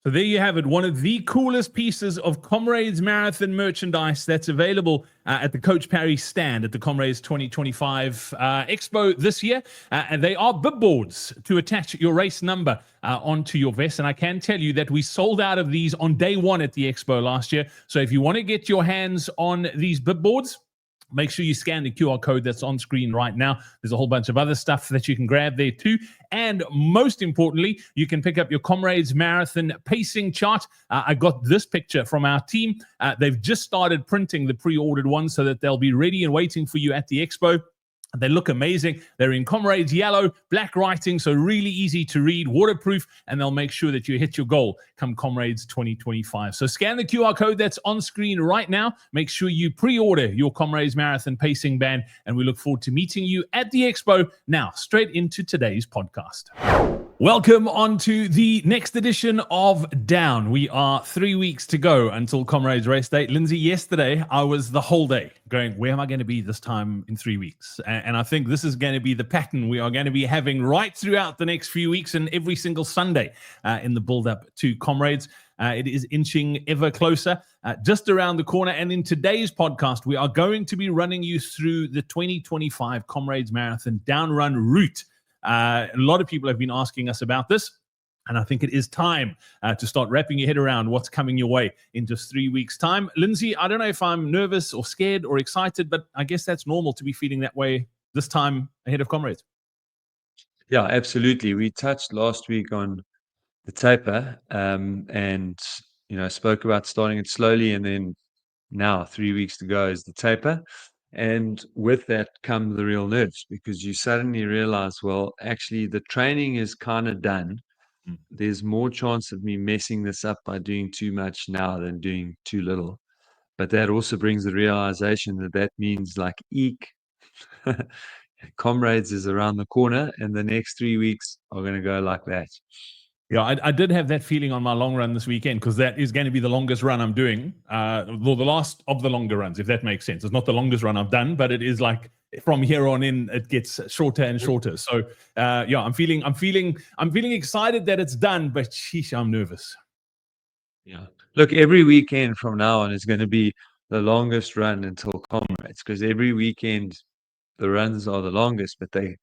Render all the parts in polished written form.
So there you have it, one of the coolest pieces of Comrades Marathon merchandise that's available at the Coach Parry stand at the Comrades 2025 Expo this year. And they are bib boards to attach your race number onto your vest. And I can tell you that we sold out of these on day one at the Expo last year. So if you want to get your hands on these bib boards, make sure you scan the QR code that's on screen right now. There's a whole bunch of other stuff that you can grab there too. And most importantly, you can pick up your Comrades Marathon pacing chart. I got this picture from our team. They've just started printing the pre-ordered ones so that they'll be ready and waiting for you at the expo. They look amazing. They're in Comrades yellow, black writing, so really easy to read, waterproof, and they'll make sure that you hit your goal come Comrades 2025. So scan the QR code that's on screen right now. Make sure you pre-order your Comrades Marathon pacing band, and we look forward to meeting you at the expo. Now, straight into today's podcast. Welcome on to the next edition of Down. We are 3 weeks to go until Comrades race day. Lindsay, yesterday I was the whole day going, where am I going to be this time in 3 weeks? And I think this is going to be the pattern we are going to be having right throughout the next few weeks and every single Sunday in the build-up to Comrades. It is inching ever closer, just around the corner. And in today's podcast, we are going to be running you through the 2025 Comrades Marathon Down Run route. A lot of people have been asking us about this, and I think it is time to start wrapping your head around what's coming your way in just 3 weeks' time. Lindsay, I don't know if I'm nervous or scared or excited, but I guess that's normal to be feeling that way this time ahead of Comrades. Yeah, absolutely. We touched last week on the taper and, spoke about starting it slowly, and then now 3 weeks to go is the taper. And with that come the real nerves, because you suddenly realize, well, actually the training is kind of done. There's more chance of me messing this up by doing too much now than doing too little. But that also brings the realization that means like eek, Comrades is around the corner, and the next 3 weeks are going to go like that. Yeah, I did have that feeling on my long run this weekend, because that is going to be the longest run I'm doing, the last of the longer runs, if that makes sense. It's not the longest run I've done, but it is like from here on in, it gets shorter and shorter. So yeah, I'm feeling excited that it's done, but sheesh, I'm nervous. Yeah, look, every weekend from now on is going to be the longest run until Comrades, because every weekend the runs are the longest, but they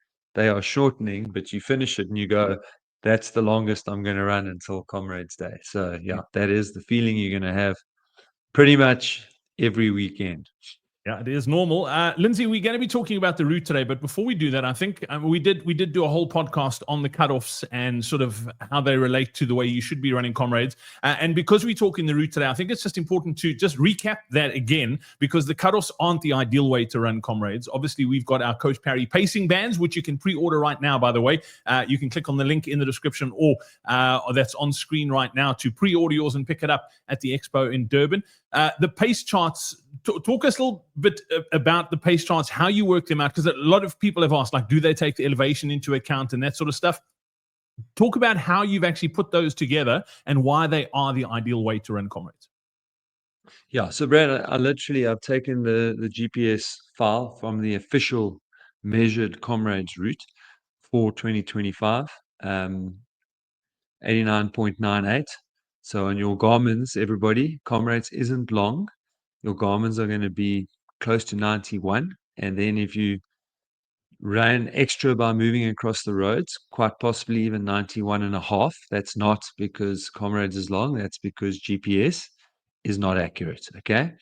are shortening. But you finish it and you go, that's the longest I'm going to run until Comrades Day. So yeah, that is the feeling you're going to have pretty much every weekend. Yeah, it is normal. Lindsay, we're going to be talking about the route today, but before we do that, I think we did do a whole podcast on the cutoffs and sort of how they relate to the way you should be running Comrades. And because we're talking the route today, I think it's just important to just recap that again, because the cutoffs aren't the ideal way to run Comrades. Obviously, we've got our Coach Parry pacing bands, which you can pre-order right now, by the way. You can click on the link in the description or that's on screen right now to pre-order yours and pick it up at the Expo in Durban. The pace charts, talk us a little bit about the pace charts, how you work them out, because a lot of people have asked, like, do they take the elevation into account and that sort of stuff? Talk about how you've actually put those together and why they are the ideal way to run Comrades. Yeah, so Brad, I've taken the GPS file from the official measured Comrades route for 2025, 89.98. So on your Garmin's, everybody, Comrades isn't long. Your Garmin's are going to be close to 91. And then if you ran extra by moving across the roads, quite possibly even 91.5. That's not because Comrades is long. That's because GPS is not accurate. Okay.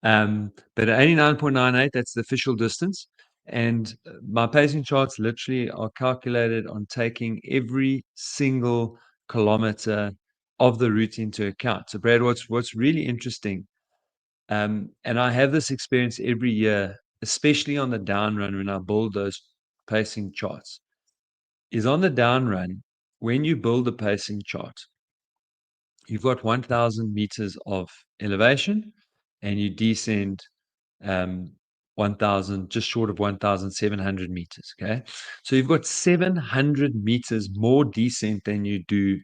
But at 89.98, that's the official distance. And my pacing charts literally are calculated on taking every single kilometer of the route into account. So Brad, what's really interesting, and I have this experience every year, especially on the down run when I build those pacing charts, is on the down run, when you build a pacing chart, you've got 1,000 meters of elevation and you descend 1,000, just short of 1,700 meters. Okay. So you've got 700 meters more descent than you do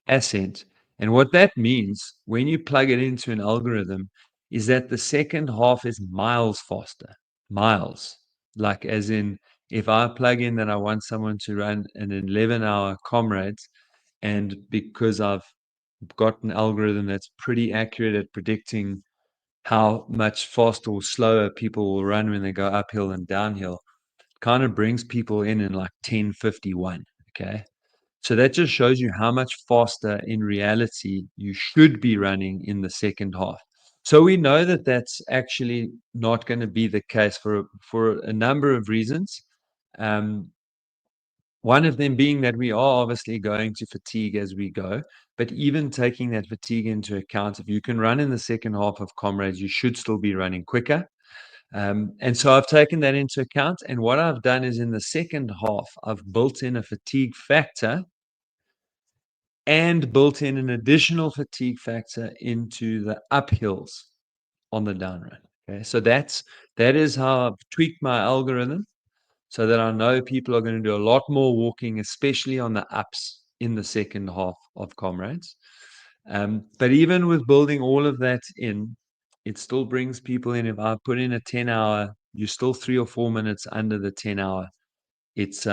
ascent. And what that means when you plug it into an algorithm is that the second half is miles faster. Miles. Like as in, if I plug in that I want someone to run an 11-hour Comrades And because I've got an algorithm that's pretty accurate at predicting how much faster or slower people will run when they go uphill and downhill, kind of brings people in like 10:51. Okay. So that just shows you how much faster in reality you should be running in the second half. So we know that that's actually not going to be the case for a number of reasons. Um, one of them being that we are obviously going to fatigue as we go, but even taking that fatigue into account, if you can run in the second half of Comrades, you should still be running quicker. And so I've taken that into account. And what I've done is in the second half, I've built in a fatigue factor and built in an additional fatigue factor into the uphills on the down run. Okay, so that is how I've tweaked my algorithm so that I know people are going to do a lot more walking, especially on the ups in the second half of Comrades. But even with building all of that in, it still brings people in. If I put in a 10-hour, you're still 3 or 4 minutes under the 10-hour. It's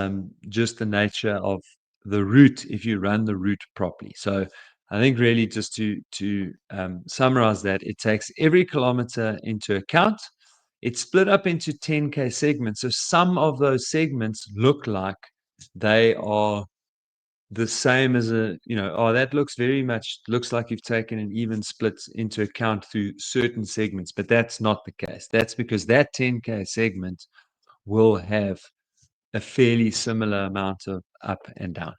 just the nature of the route if you run the route properly. So I think really just to summarize that, it takes every kilometer into account. It's split up into 10K segments. So some of those segments look like they are the same as that looks very much looks like you've taken an even split into account through certain segments, but that's not the case. That's because that 10K segment will have a fairly similar amount of up and down.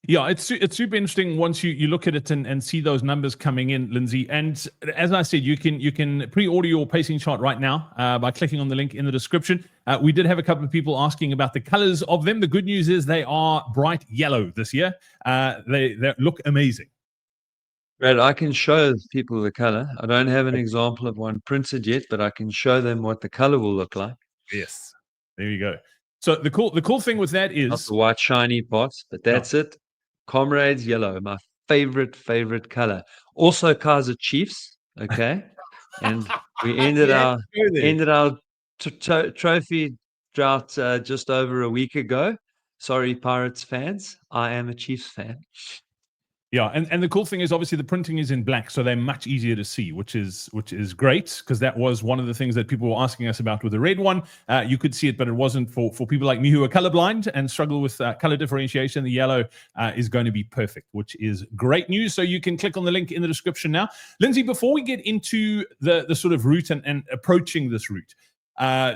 Yeah, it's super interesting once you look at it and see those numbers coming in, Lindsay. And as I said, you can pre-order your pacing chart right now by clicking on the link in the description. We did have a couple of people asking about the colors of them. The good news is they are bright yellow this year. They look amazing. Brad, I can show people the color. I don't have an example of one printed yet, but I can show them what the color will look like. Yes, there you go. So the cool thing with that is not the white shiny parts, but that's it. Comrades yellow, my favorite color. Also Kaiser Chiefs, okay? And we ended our trophy drought just over a week ago. Sorry, Pirates fans. I am a Chiefs fan. Yeah, and the cool thing is obviously the printing is in black, so they're much easier to see, which is great, because that was one of the things that people were asking us about with the red one. You could see it, but it wasn't for people like me who are colorblind and struggle with color differentiation. The yellow is going to be perfect, which is great news. So you can click on the link in the description now. Lindsay, before we get into the sort of route and approaching this route,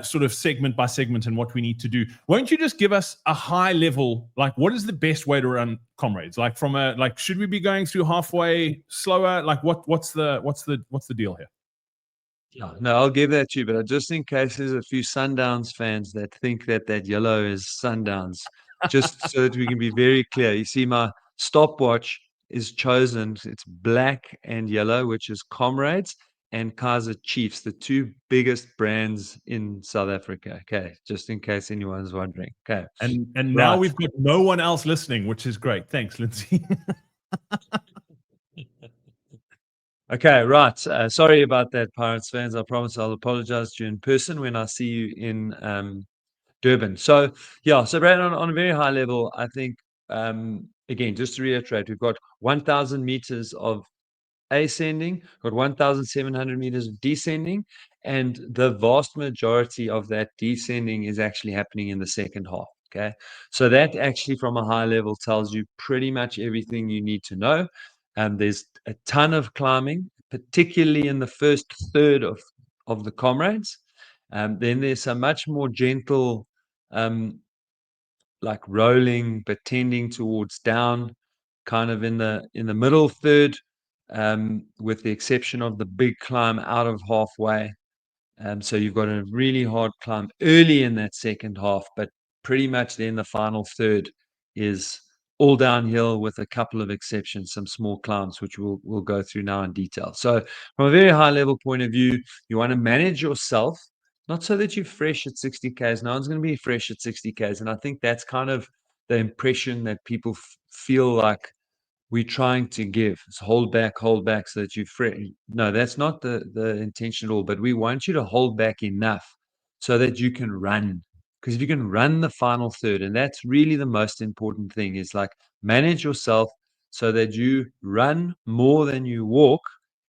sort of segment by segment and what we need to do, won't you just give us a high level, like what is the best way to run Comrades? Like from a should we be going through halfway slower? Like what's the deal here? Yeah, no, I'll give that to you, but just in case there's a few Sundowns fans that think that yellow is Sundowns, just so that we can be very clear. You see, my stopwatch is chosen. It's black and yellow, which is Comrades and Kaiser Chiefs, the two biggest brands in South Africa. Okay, just in case anyone's wondering. Okay, and now we've got no one else listening, which is great. Thanks, Lindsay. Okay, right. Sorry about that, Pirates fans. I promise I'll apologize to you in person when I see you in Durban. So, yeah, so Brad, on a very high level, I think, again, just to reiterate, we've got 1,000 meters of ascending, got 1,700 meters of descending, and the vast majority of that descending is actually happening in the second half. Okay, so that actually, from a high level, tells you pretty much everything you need to know. There's a ton of climbing, particularly in the first third of the Comrades. Then there's some much more gentle, like rolling, but tending towards down, kind of in the middle third, with the exception of the big climb out of halfway. So you've got a really hard climb early in that second half, but pretty much then the final third is all downhill with a couple of exceptions, some small climbs, which we'll go through now in detail. So from a very high level point of view, you want to manage yourself, not so that you're fresh at 60 Ks. No one's going to be fresh at 60 Ks. And I think that's kind of the impression that people feel like we're trying to give. It's hold back so that you free. No, that's not the intention at all. But we want you to hold back enough so that you can run. Because if you can run the final third, and that's really the most important thing, is like manage yourself so that you run more than you walk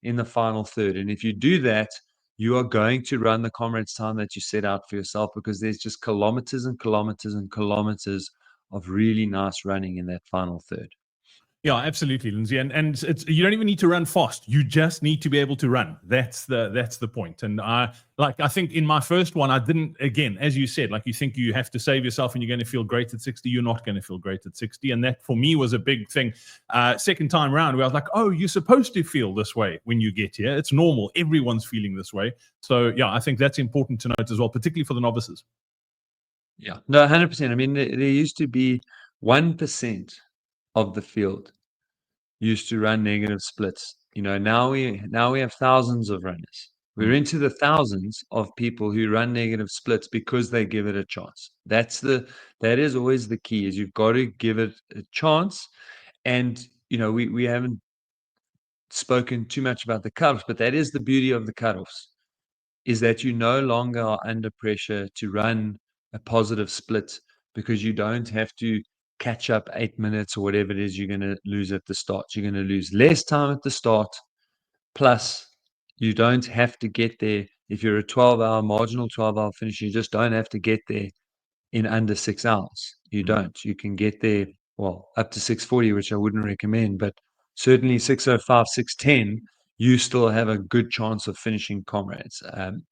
in the final third. And if you do that, you are going to run the Comrades time that you set out for yourself, because there's just kilometers and kilometers and kilometers of really nice running in that final third. Yeah, absolutely, Lindsay. And it's, you don't even need to run fast. You just need to be able to run. That's the point. And I think in my first one, I didn't, again, as you said, like, you think you have to save yourself and you're going to feel great at 60. You're not going to feel great at 60. And that for me was a big thing. Second time round, where I was like, oh, you're supposed to feel this way when you get here. It's normal. Everyone's feeling this way. So yeah, I think that's important to note as well, particularly for the novices. Yeah, no, 100%. I mean, there used to be 1% of the field used to run negative splits. Now we have thousands of runners. We're into the thousands of people who run negative splits because they give it a chance. That is always the key, is you've got to give it a chance. And we haven't spoken too much about the cutoffs, but that is the beauty of the cutoffs, is that you no longer are under pressure to run a positive split, because you don't have to catch up 8 minutes or whatever it is you're going to lose at the start. You're going to lose less time at the start. Plus, you don't have to get there. If you're a 12-hour marginal 12-hour finisher, you just don't have to get there in under 6 hours. You don't. You can get there, well, up to 6:40, which I wouldn't recommend, but certainly 6:05, 6:10, you still have a good chance of finishing Comrades. And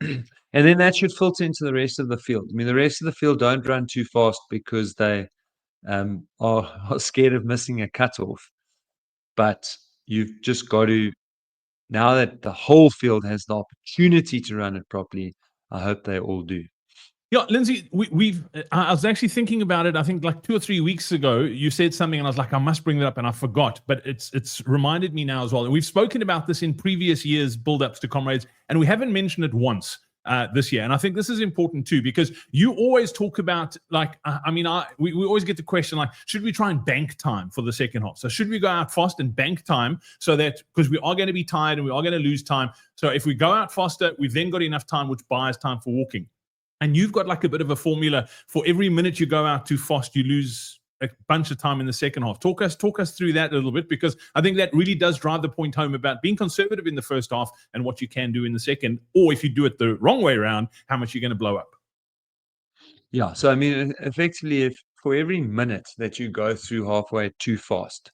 then that should filter into the rest of the field. I mean, the rest of the field don't run too fast because they are scared of missing a cutoff. But you've just got to, now that the whole field has the opportunity to run it properly, I hope they all do. Yeah, Lindsay, I was actually thinking about it. I think like 2 or 3 weeks ago, you said something, and I was like, I must bring that up, and I forgot. But it's reminded me now as well. And we've spoken about this in previous years' build-ups to Comrades, and we haven't mentioned it once this year. And I think this is important too, because you always talk about, like, we always get the question, like, should we try and bank time for the second half? So should we go out fast and bank time, so that, because we are going to be tired and we are going to lose time. So if we go out faster, we've then got enough time, which buys time for walking. And you've got like a bit of a formula for every minute you go out too fast, you lose a bunch of time in the second half. Talk us through that a little bit, because I think that really does drive the point home about being conservative in the first half and what you can do in the second, or if you do it the wrong way around, how much you're going to blow up. Yeah. So, I mean, effectively, if for every minute that you go through halfway too fast,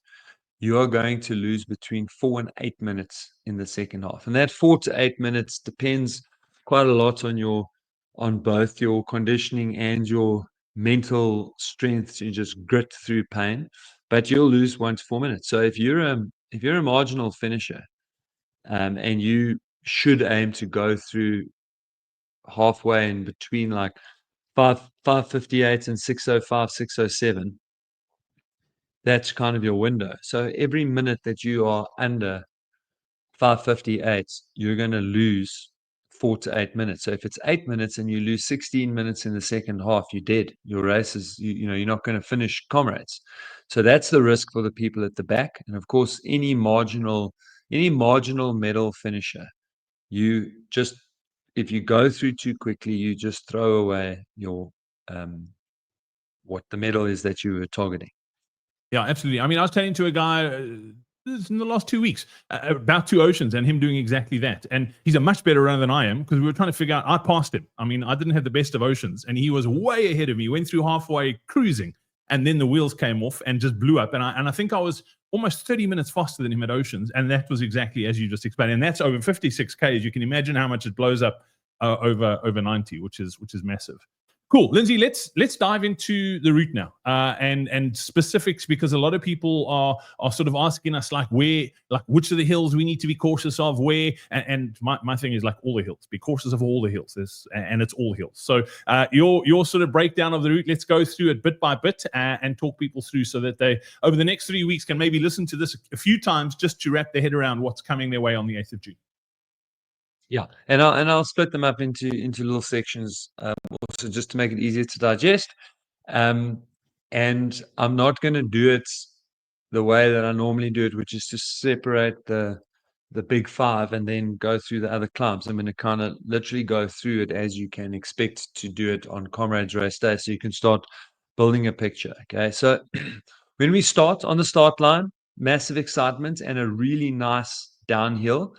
you are going to lose between 4 and 8 minutes in the second half. And that 4 to 8 minutes depends quite a lot on both your conditioning and your mental strength to just grit through pain. But you'll lose 1 to 4 minutes. So if you're a marginal finisher, and you should aim to go through halfway in between like 5:58 and 6:05, 6:07, that's kind of your window. So every minute that you are under 5:58, you're going to lose 4 to 8 minutes. So if it's 8 minutes and you lose 16 minutes in the second half, you're dead. Your race is, you're not going to finish Comrades. So that's the risk for the people at the back. And of course, any marginal medal finisher, you just, if you go through too quickly, you just throw away your what the medal is that you were targeting. Yeah, absolutely. I mean, I was telling to a guy in the last 2 weeks about Two Oceans and him doing exactly that. And he's a much better runner than I am, because we were trying to figure out, I passed him. I mean, I didn't have the best of Oceans, and he was way ahead of me, went through halfway cruising, and then the wheels came off and just blew up. And I think I was almost 30 minutes faster than him at Oceans. And that was exactly as you just explained. And that's over 56 Ks. You can imagine how much it blows up over 90, which is massive. Cool, Lindsay. Let's dive into the route now, and specifics, because a lot of people are sort of asking us, like, which of the hills we need to be cautious of, where. And my thing is, like, all the hills. Be cautious of all the hills. And it's all hills. So your sort of breakdown of the route. Let's go through it bit by bit and talk people through, so that they, over the next 3 weeks, can maybe listen to this a few times just to wrap their head around what's coming their way on the 8th of June. Yeah, and I'll split them up into little sections, also just to make it easier to digest. And I'm not going to do it the way that I normally do it, which is to separate the big five and then go through the other climbs. I'm going to kind of literally go through it as you can expect to do it on Comrades Race Day, so you can start building a picture. Okay, so When we start on the start line, massive excitement and a really nice downhill.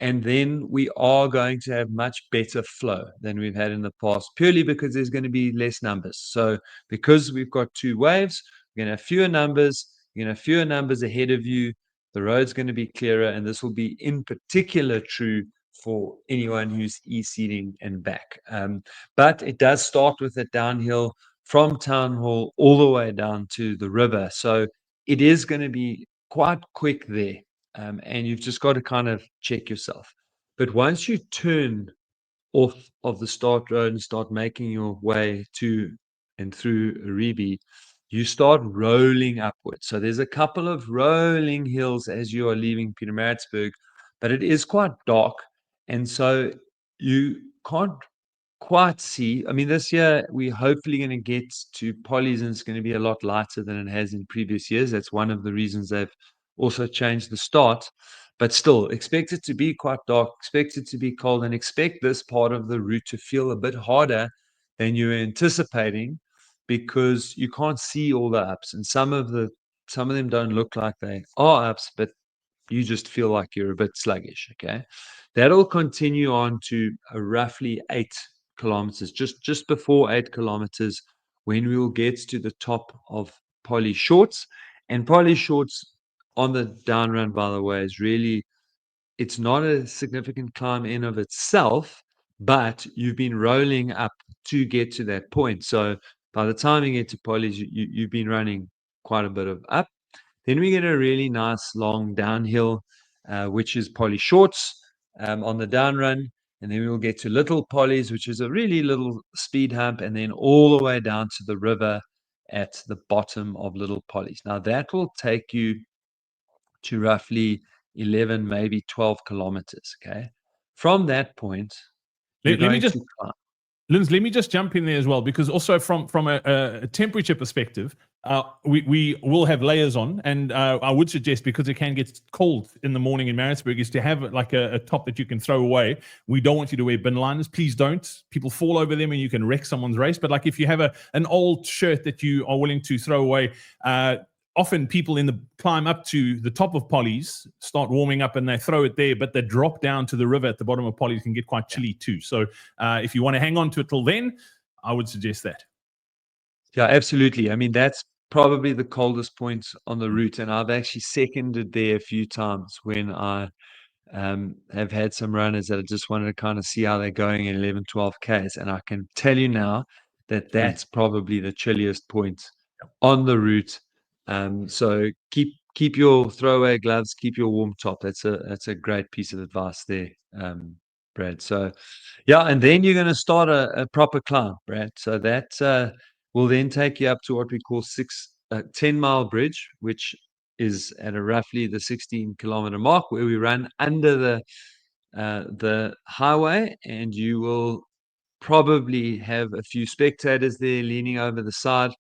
And then we are going to have much better flow than we've had in the past, purely because there's going to be less numbers. So because we've got two waves, we're going to have fewer numbers, you're going to have fewer numbers ahead of you. The road's going to be clearer, and this will be in particular true for anyone who's e-seeding and back. But it does start with a downhill from Town Hall all the way down to the river. So it is going to be quite quick there. And you've just got to kind of check yourself. But once you turn off of the start road and start making your way to and through Aribi, you start rolling upwards. So there's a couple of rolling hills as you are leaving Pietermaritzburg, but it is quite dark. And so you can't quite see. I mean, this year we're hopefully going to get to Polly's, and it's going to be a lot lighter than it has in previous years. That's one of the reasons they've also changed the start. But still, expect it to be quite dark, expect it to be cold, and expect this part of the route to feel a bit harder than you were anticipating, because you can't see all the ups, and some of them don't look like they are ups, but you just feel like you're a bit sluggish. Okay, that'll continue on to roughly 8 kilometers, just before 8 kilometers, when we will get to the top of Polly Shorts. And Polly Shorts on the down run, by the way, is really, it's not a significant climb in of itself, but you've been rolling up to get to that point. So by the time you get to Polly's, you've been running quite a bit of up. Then we get a really nice long downhill, which is Polly Shorts on the down run. And then we'll get to Little Polly's, which is a really little speed hump, and then all the way down to the river at the bottom of Little Polly's. Now, that will take you to roughly 11, maybe 12 kilometers. Okay. From that point, you're Let me going just to climb. Linz, let me just jump in there as well, because also from a temperature perspective, we will have layers on, and I would suggest, because it can get cold in the morning in Maritzburg, is to have like a top that you can throw away. We don't want you to wear bin liners. Please don't. People fall over them and you can wreck someone's race. But like if you have an old shirt that you are willing to throw away, often people in the climb up to the top of Polly's start warming up and they throw it there, but they drop down to the river at the bottom of Polly's can get quite chilly too. So if you want to hang on to it till then, I would suggest that. Yeah, absolutely. I mean, that's probably the coldest point on the route. And I've actually seconded there a few times when I have had some runners that I just wanted to kind of see how they're going in 11, 12 Ks. And I can tell you now that that's probably the chilliest point on the route. So keep your throwaway gloves, keep your warm top. That's a great piece of advice there, Brad. So yeah, and then you're going to start a proper climb, Brad. So that will then take you up to what we call 10-mile bridge, which is at a roughly the 16-kilometer mark, where we run under the highway, and you will probably have a few spectators there leaning over the side.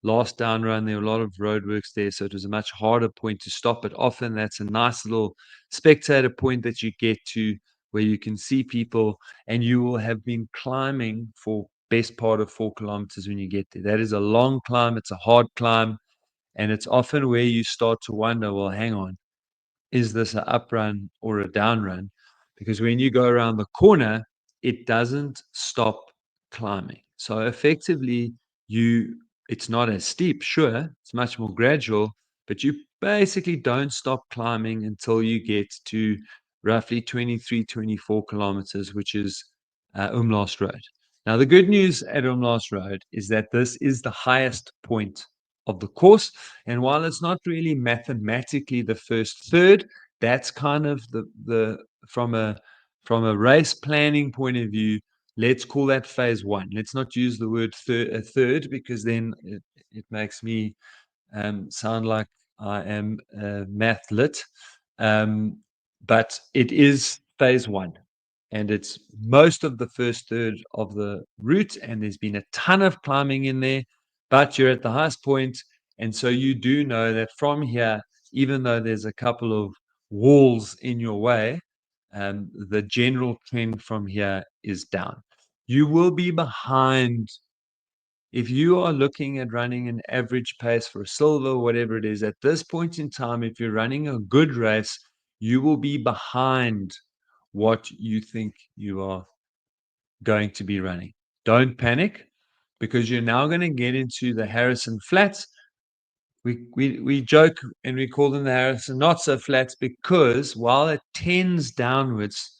Last down run, there were a lot of roadworks there, so it was a much harder point to stop. But often that's a nice little spectator point that you get to, where you can see people, and you will have been climbing for best part of 4 kilometers when you get there. That is a long climb. It's a hard climb. And it's often where you start to wonder, well, hang on, is this an up run or a down run? Because when you go around the corner, it doesn't stop climbing. So effectively, it's not as steep, sure, it's much more gradual, but you basically don't stop climbing until you get to roughly 23, 24 kilometers, which is Umlaas Road. Now, the good news at Umlaas Road is that this is the highest point of the course. And while it's not really mathematically the first third, that's kind of the from a race planning point of view, let's call that phase one. Let's not use the word third, because then it makes me sound like I am math lit. But it is phase one, and it's most of the first third of the route, and there's been a ton of climbing in there, but you're at the highest point, and so you do know that from here, even though there's a couple of walls in your way, the general trend from here is down. You will be behind if you are looking at running an average pace for a silver, whatever it is, at this point in time, if you're running a good race, you will be behind what you think you are going to be running. Don't panic, because you're now going to get into the Harrison flats. We joke and we call them the Harrison not so flats, because while it tends downwards,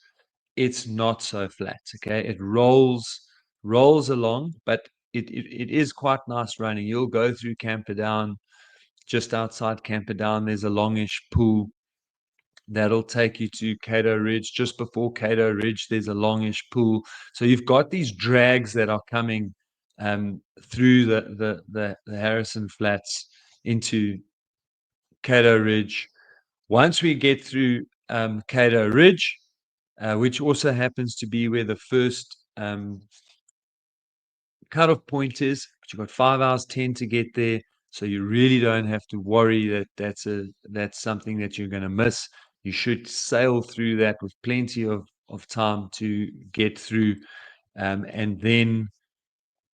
it's not so flat. Okay, it rolls along, but it is quite nice running. You'll go through Camperdown. Just outside Camperdown, there's a longish pool that'll take you to Cato Ridge. Just before Cato Ridge, there's a longish pool. So you've got these drags that are coming through the Harrison Flats into Cato Ridge. Once we get through Cato Ridge, which also happens to be where the first cutoff point is, but you've got 5 hours 10 to get there. So you really don't have to worry that that's something that you're going to miss. You should sail through that with plenty of time to get through. And then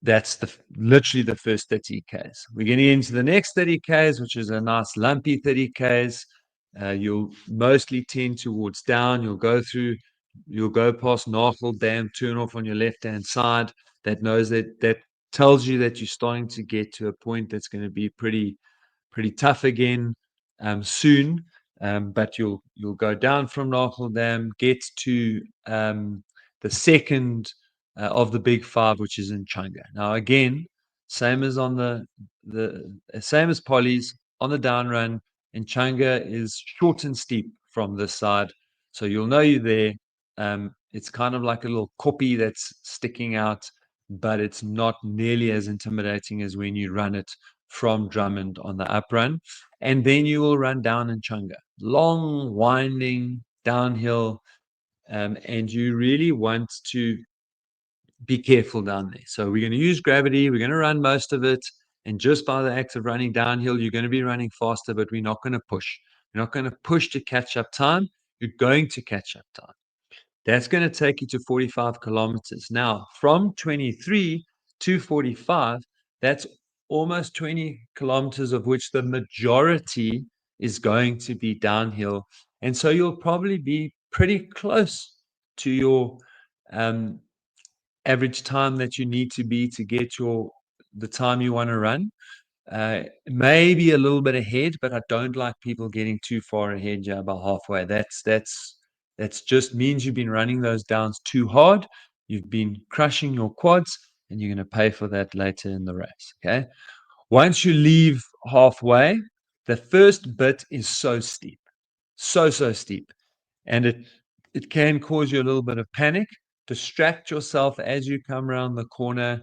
that's literally the first 30 Ks. We're getting into the next 30 Ks, which is a nice lumpy 30 Ks. You'll mostly tend towards down. You'll go past Nachel Dam, turn off on your left-hand side. That tells you that you're starting to get to a point that's going to be pretty tough again soon. But you'll go down from Nachel Dam, get to the second of the big five, which is in Changa. Now again, same as on the same as Polly's on the down run. And Changa is short and steep from this side, so you'll know you're there. It's kind of like a little copy that's sticking out, but it's not nearly as intimidating as when you run it from Drummond on the up run. And then you will run down in Changa, long, winding downhill, and you really want to be careful down there. So we're going to use gravity. We're going to run most of it. And just by the act of running downhill, you're going to be running faster, but we're not going to push. We're not going to push to catch up time. You're going to catch up time. That's going to take you to 45 kilometers. Now, from 23 to 45, that's almost 20 kilometers, of which the majority is going to be downhill. And so you'll probably be pretty close to your average time that you need to be to get the time you want to run. Maybe a little bit ahead, but I don't like people getting too far ahead, yeah, about halfway. That's just means you've been running those downs too hard. You've been crushing your quads, and you're going to pay for that later in the race. Okay. Once you leave halfway, the first bit is so steep, so steep, and it can cause you a little bit of panic. Distract yourself as you come around the corner.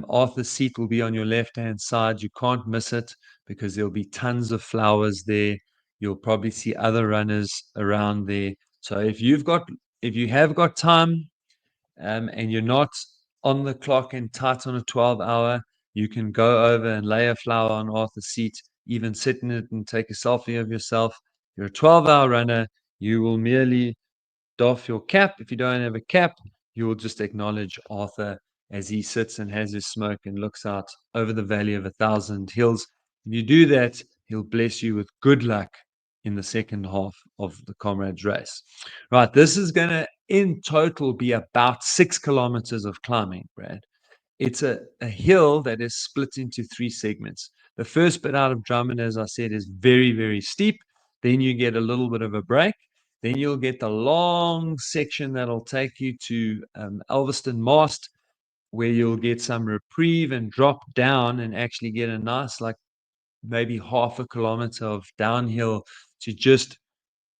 Arthur's seat will be on your left-hand side. You can't miss it because there'll be tons of flowers there. You'll probably see other runners around there. So if you have got time, and you're not on the clock and tight on a 12-hour, you can go over and lay a flower on Arthur's seat, even sit in it and take a selfie of yourself. You're a 12-hour runner. You will merely doff your cap. If you don't have a cap, you will just acknowledge Arthur as he sits and has his smoke and looks out over the valley of 1,000 hills. If you do that, he'll bless you with good luck in the second half of the Comrades race. Right, this is going to, in total, be about 6 kilometers of climbing, Brad. It's a hill that is split into 3 segments. The first bit out of Drummond, as I said, is very, very steep. Then you get a little bit of a break. Then you'll get the long section that'll take you to Elveston Mast, where you'll get some reprieve and drop down and actually get a nice, like maybe half a kilometer of downhill to just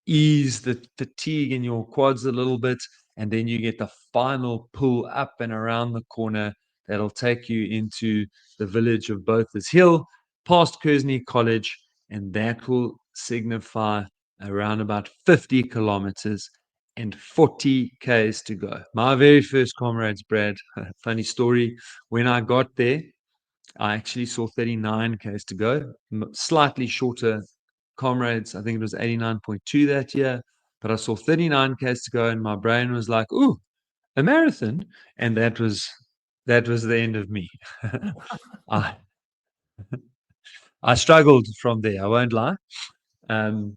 ease the fatigue in your quads a little bit. And then you get the final pull up and around the corner that'll take you into the village of Botha's Hill, past Kersney College, and that will signify around about 50 kilometers and 40 Ks to go. My very first Comrades, Brad, funny story. When I got there, I actually saw 39 Ks to go, slightly shorter Comrades. I think it was 89.2 that year, but I saw 39 Ks to go, and my brain was like, ooh, a marathon. And that was that was the end of me. I I struggled from there. I won't lie. Um,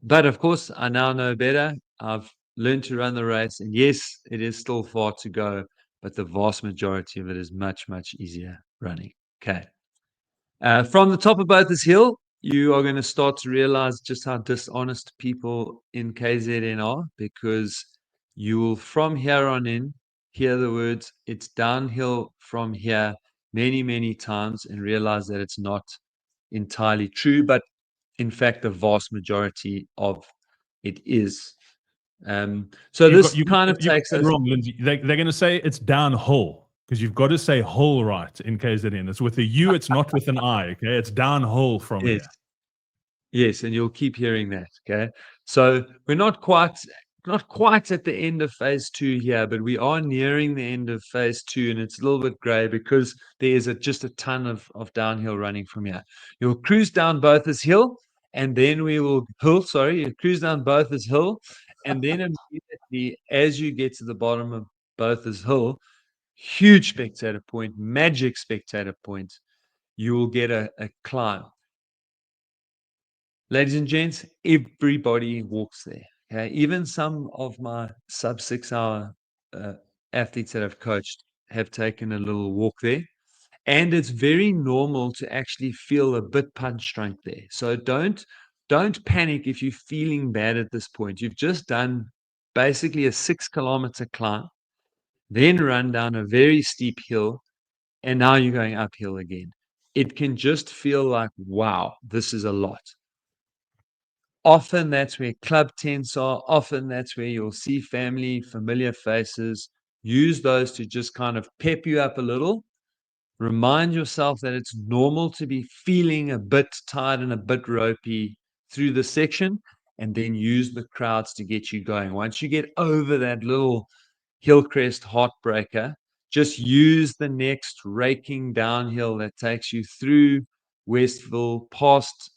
but of course, I now know better. I've learned to run the race, and yes, it is still far to go, but the vast majority of it is much, much easier running. Okay. From the top of Botha's Hill, you are going to start to realize just how dishonest people in KZN are, because you will, from here on in, hear the words, it's downhill from here many, many times, and realize that it's not entirely true, but in fact, the vast majority of it is. So You've got this kind of you've got takes that us. wrong, Lindsay. They're going to say it's downhill because you've got to say whole right in KZN. It's with a U. It's not with an I. Okay, it's downhill from Yes, here. yes, and you'll keep hearing that. Okay, so we're not quite at the end of phase 2 here, but we are nearing the end of phase 2, and it's a little bit grey because there is just a ton of downhill running from here. You'll cruise down Botha's Hill, and then we will you cruise down Botha's Hill, and then immediately as you get to the bottom of Botha's Hill, huge spectator point, magic spectator point, you will get a climb. Ladies and gents, everybody walks there. Okay, even some of my sub 6 hour athletes that I've coached have taken a little walk there, and it's very normal to actually feel a bit punch drunk there. So don't panic if you're feeling bad at this point. You've just done basically a 6 kilometer climb, then run down a very steep hill, and now you're going uphill again. It can just feel like, wow, this is a lot. Often that's where club tents are. Often that's where you'll see family, familiar faces. Use those to just kind of pep you up a little. Remind yourself that it's normal to be feeling a bit tired and a bit ropey through the section, and then use the crowds to get you going. Once you get over that little Hillcrest heartbreaker, just use the next raking downhill that takes you through Westville, past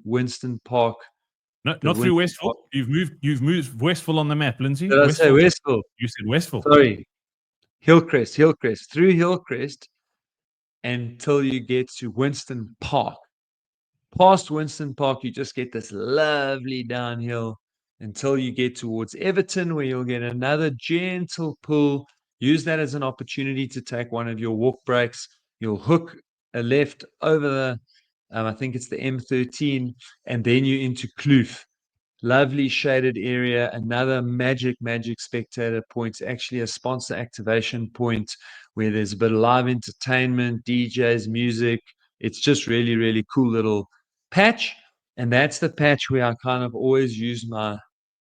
Winston Park. No, The not through Winston Westville. Park. You've moved Westville on the map, Lindsay. Did I say Westville. Westville? You said Westville. Sorry, Hillcrest, through Hillcrest until you get to Winston Park. Past Winston Park, you just get this lovely downhill until you get towards Everton, where you'll get another gentle pull. Use that as an opportunity to take one of your walk breaks. You'll hook a left over the, I think it's the M13, and then you're into Kloof. Lovely shaded area, another magic spectator point, actually a sponsor activation point where there's a bit of live entertainment, DJs, music. It's just really, really cool little patch. And that's the patch where I kind of always use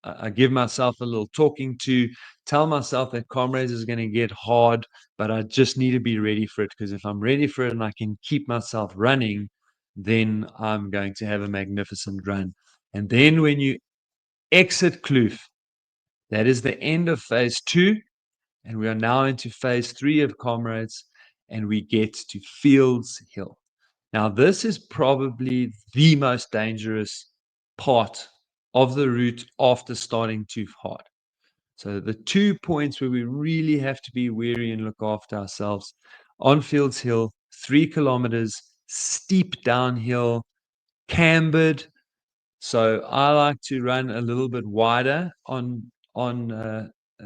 I give myself a little talking to, tell myself that Comrades is going to get hard, but I just need to be ready for it, because if I'm ready for it and I can keep myself running, then I'm going to have a magnificent run. And then when you exit Kloof, that is the end of phase 2, and we are now into phase 3 of Comrades, and we get to Fields Hill. Now, this is probably the most dangerous part of the route after starting too hard. So the 2 points where we really have to be wary and look after ourselves: on Fields Hill, 3 kilometers, steep downhill, cambered. So I like to run a little bit wider on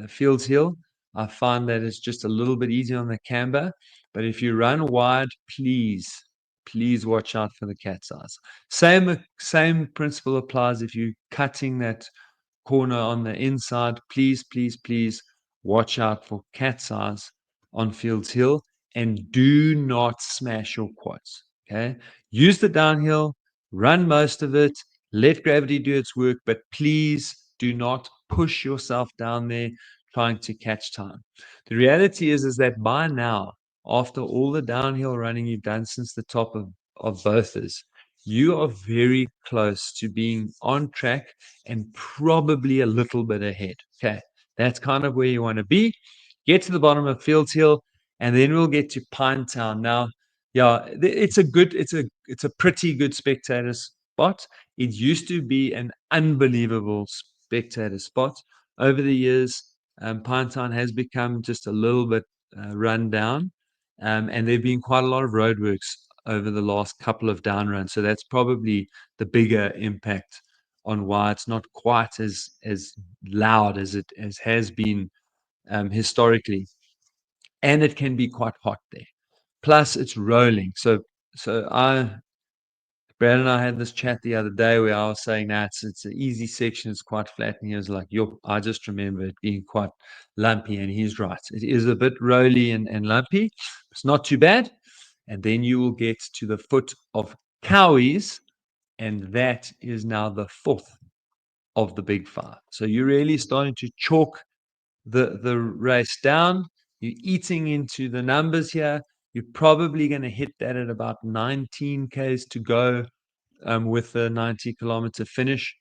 Fields Hill. I find that it's just a little bit easier on the camber. But if you run wide, please watch out for the cat's eyes. Same principle applies if you're cutting that corner on the inside. Please watch out for cat's eyes on Fields Hill, and do not smash your quads. Okay, use the downhill, run most of it, let gravity do its work, but please do not push yourself down there trying to catch time. The reality is that by now, after all the downhill running you've done since the top of Botha's, you are very close to being on track and probably a little bit ahead. Okay, that's kind of where you want to be. Get to the bottom of Fields Hill, and then we'll get to Pinetown. Now, yeah, it's a pretty good spectator spot. It used to be an unbelievable spectator spot. Over the years, Pinetown has become just a little bit run down, and there've been quite a lot of roadworks over the last couple of down runs. So that's probably the bigger impact on why it's not quite as loud as it has been historically, and it can be quite hot there. Plus, it's rolling. So Brad and I had this chat the other day where I was saying that it's an easy section, it's quite flat, and he was like, "Yo, I just remember it being quite lumpy," and he's right. It is a bit rolly and lumpy. It's not too bad. And then you will get to the foot of Cowies, and that is now the fourth of the big five. So you're really starting to chalk the race down. You're eating into the numbers here. You're probably going to hit that at about 19 Ks to go with the 90-kilometer finish.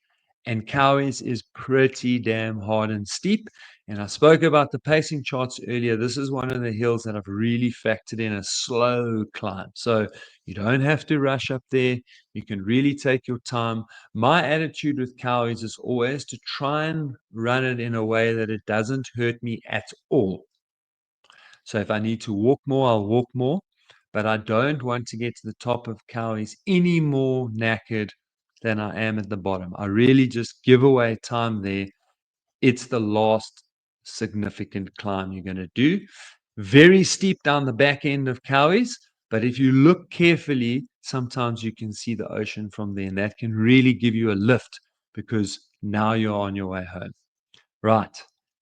And Cowies is pretty damn hard and steep. And I spoke about the pacing charts earlier. This is one of the hills that I've really factored in a slow climb. So you don't have to rush up there. You can really take your time. My attitude with Cowies is always to try and run it in a way that it doesn't hurt me at all. So if I need to walk more, I'll walk more. But I don't want to get to the top of Cowies any more knackered than I am at the bottom. I really just give away time there. It's the last significant climb you're going to do. Very steep down the back end of Cowies. But if you look carefully, sometimes you can see the ocean from there. And that can really give you a lift because now you're on your way home. Right.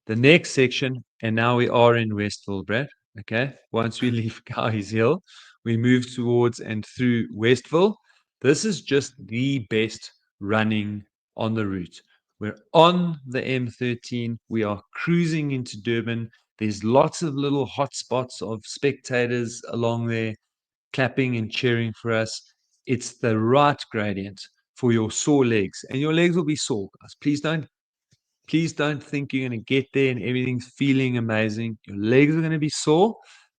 The next section, and now we are in Westville, Brad. Okay. Once we leave Cowies Hill, we move towards and through Westville. This is just the best running on the route. We're on the M13. We are cruising into Durban. There's lots of little hotspots of spectators along there clapping and cheering for us. It's the right gradient for your sore legs, and your legs will be sore, guys. Please don't think you're going to get there and everything's feeling amazing. Your legs are going to be sore,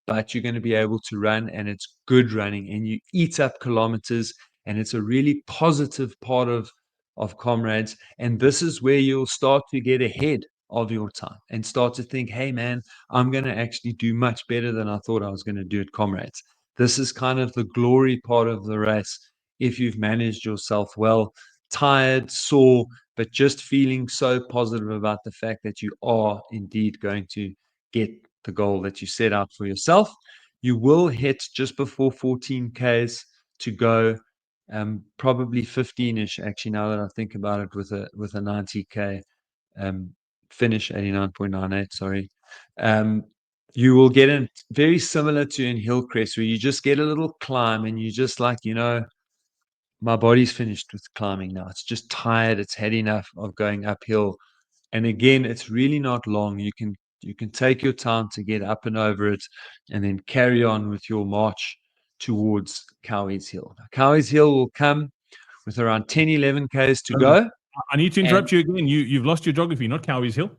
but you're going to be able to run, and it's good running, and you eat up kilometers, and it's a really positive part of Comrades. And this is where you'll start to get ahead of your time and start to think, hey, man, I'm going to actually do much better than I thought I was going to do at Comrades. This is kind of the glory part of the race. If you've managed yourself well, tired, sore, but just feeling so positive about the fact that you are indeed going to get the goal that you set out for yourself. You will hit just before 14 Ks to go, probably 15-ish actually, now that I think about it, with a 90 K finish, 89.98, sorry. You will get it very similar to in Hillcrest, where you just get a little climb and you just like, my body's finished with climbing now. It's just tired. It's had enough of going uphill. And again, it's really not long. You can take your time to get up and over it and then carry on with your march towards Cowies Hill. Now, Cowies Hill will come with around 10, 11 Ks to go. I need to interrupt you again. You've lost your geography, not Cowies Hill.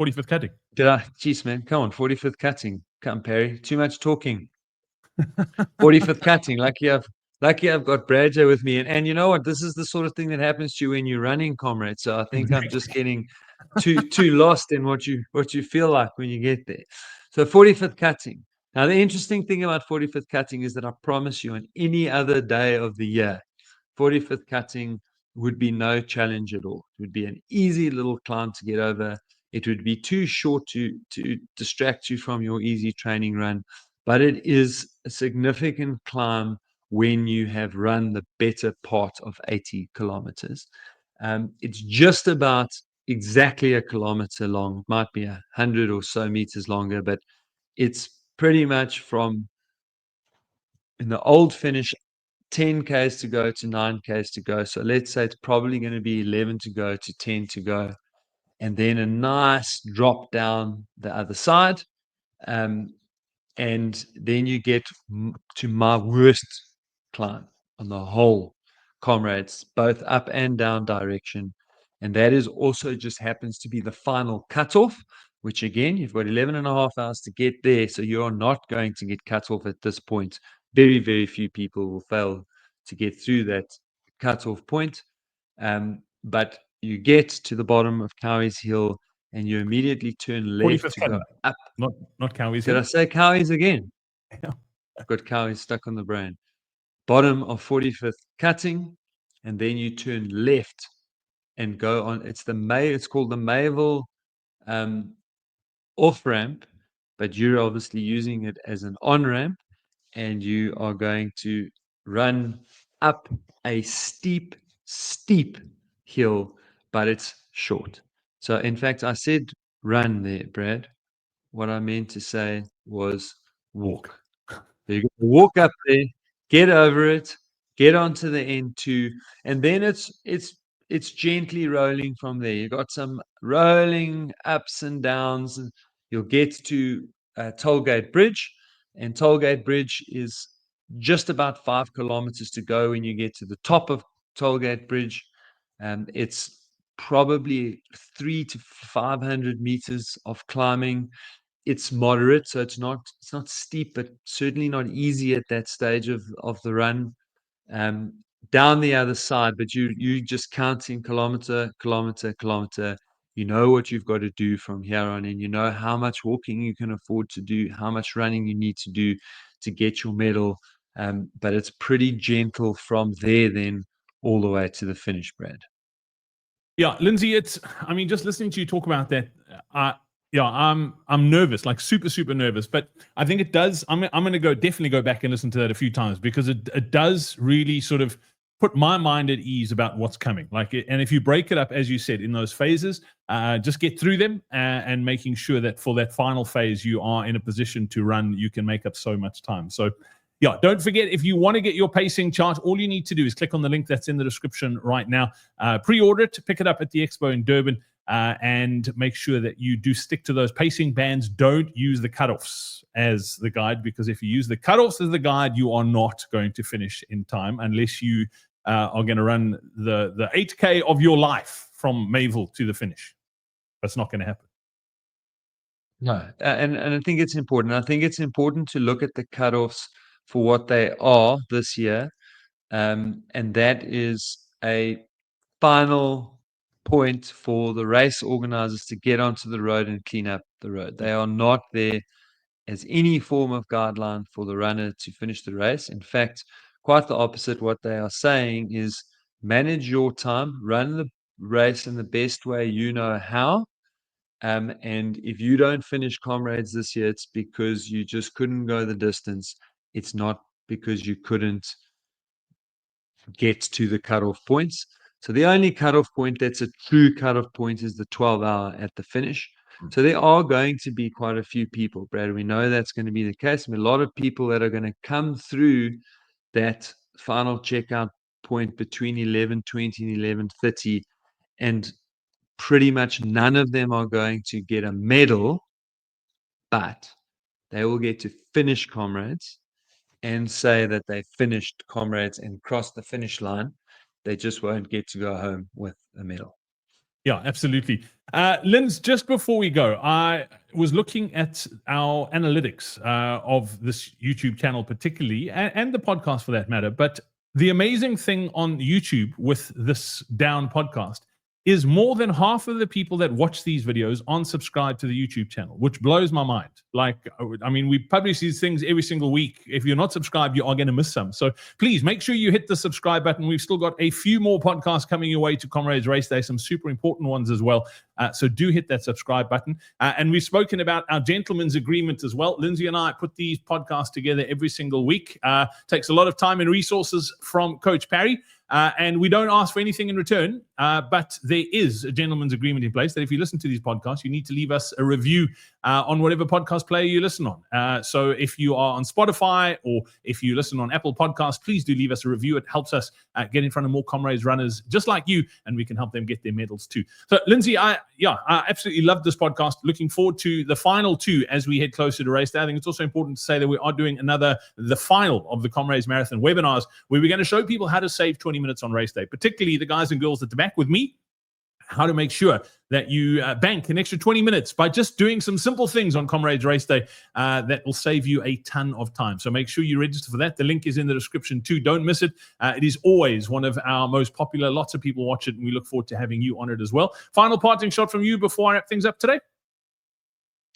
45th cutting. Did I? Jeez, man. Come on. 45th cutting. Come, Perry. Too much talking. 45th cutting. Lucky I've got Bradjo with me. And you know what? This is the sort of thing that happens to you when you're running, comrade. So I think I'm just getting too lost in what you feel like when you get there. So 45th cutting. Now, the interesting thing about 45th cutting is that I promise you, on any other day of the year, 45th cutting would be no challenge at all. It would be an easy little climb to get over. It would be too short to distract you from your easy training run, but it is a significant climb when you have run the better part of 80 kilometers. It's just about exactly a kilometer long. It might be 100 or so meters longer, but it's pretty much from in the old finish 10 Ks to go to 9 Ks to go. So let's say it's probably going to be 11 to go to 10 to go. And then a nice drop down the other side. And then you get to my worst climb on the whole Comrades, both up and down direction. And that is also just happens to be the final cutoff, which again, you've got 11 and a half hours to get there. So you're not going to get cut off at this point. Very, very few people will fail to get through that cutoff point. But you get to the bottom of Cowies Hill and you immediately turn left 45th to go cutting, up. not Cowies Did I Hill. say Cowies again? Yeah. I've got Cowies stuck on the brain. Bottom of 45th cutting, and then you turn left and go on. It's called the Mayville off ramp, but you're obviously using it as an on ramp, and you are going to run up a steep hill, but it's short. So, in fact, I said run there, Brad. What I meant to say was walk. So you got to walk up there, get over it, get onto the N2, and then it's gently rolling from there. You got some rolling ups and downs. And you'll get to Tollgate Bridge, and Tollgate Bridge is just about 5 kilometers to go when you get to the top of Tollgate Bridge. It's probably 300 to 500 meters of climbing. It's moderate, so it's not steep, but certainly not easy at that stage of the run. Um, Down the other side, but you just counting kilometer. You know what you've got to do from here on in. You know how much walking you can afford to do, how much running you need to do to get your medal. But it's pretty gentle from there, then all the way to the finish, Brad. Yeah, Lindsay, just listening to you talk about that, yeah, I'm nervous, like super nervous, but I think it does. I'm going to definitely go back and listen to that a few times, because it does really sort of put my mind at ease about what's coming. And if you break it up, as you said, in those phases, just get through them, and making sure that for that final phase, you are in a position to run, you can make up so much time. So yeah, don't forget, if you want to get your pacing chart, all you need to do is click on the link that's in the description right now. Pre-order it, pick it up at the expo in Durban, and make sure that you do stick to those pacing bands. Don't use the cutoffs as the guide, because if you use the cutoffs as the guide, you are not going to finish in time, unless you are going to run the 8K of your life from Mayville to the finish. That's not going to happen. No, and I think it's important. I think it's important to look at the cutoffs for what they are this year, and that is a final point for the race organizers to get onto the road and clean up the road. They are not there as any form of guideline for the runner to finish the race. In fact, quite the opposite. What they are saying is manage your time, run the race in the best way you know how. And if you don't finish Comrades this year, it's because you just couldn't go the distance. It's not because you couldn't get to the cutoff points. So the only cutoff point that's a true cutoff point is the 12-hour at the finish. So there are going to be quite a few people, Brad. We know that's going to be the case. I mean, a lot of people that are going to come through that final checkout point between 11:20 and 11:30, and pretty much none of them are going to get a medal, but they will get to finish Comrades and say that they finished Comrades and crossed the finish line. They just won't get to go home with a medal. Yeah, absolutely. Linz, just before we go, I was looking at our analytics of this YouTube channel, particularly, and the podcast for that matter. But the amazing thing on YouTube with this down podcast is more than half of the people that watch these videos aren't subscribed to the YouTube channel, which blows my mind. We publish these things every single week. If you're not subscribed, you are going to miss some. So please make sure you hit the subscribe button. We've still got a few more podcasts coming your way to Comrades Race Day, some super important ones as well. So do hit that subscribe button. And we've spoken about our gentleman's agreement as well. Lindsay and I put these podcasts together every single week. Takes a lot of time and resources from Coach Parry. And we don't ask for anything in return, but there is a gentleman's agreement in place that if you listen to these podcasts, you need to leave us a review on whatever podcast player you listen on. So if you are on Spotify or if you listen on Apple Podcasts, please do leave us a review. It helps us get in front of more Comrades runners just like you, and we can help them get their medals too. So Lindsay, I absolutely love this podcast. Looking forward to the final two as we head closer to race day. I think it's also important to say that we are doing the final of the Comrades Marathon webinars, where we're going to show people how to save 20 minutes on race day, particularly the guys and girls at the back with me. how to make sure that you bank an extra 20 minutes by just doing some simple things on Comrades Race Day that will save you a ton of time. So make sure you register for that. The link is in the description too. Don't miss it. It is always one of our most popular. Lots of people watch it, and we look forward to having you on it as well. Final parting shot from you before I wrap things up today.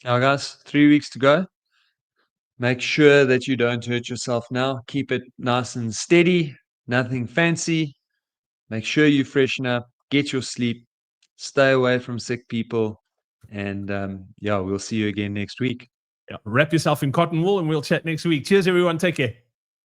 Now, guys, 3 weeks to go. Make sure that you don't hurt yourself now. Keep it nice and steady, nothing fancy. Make sure you freshen up, get your sleep, stay away from sick people. And yeah, we'll see you again next week. Yeah, wrap yourself in cotton wool, and we'll chat next week. Cheers, everyone. Take care.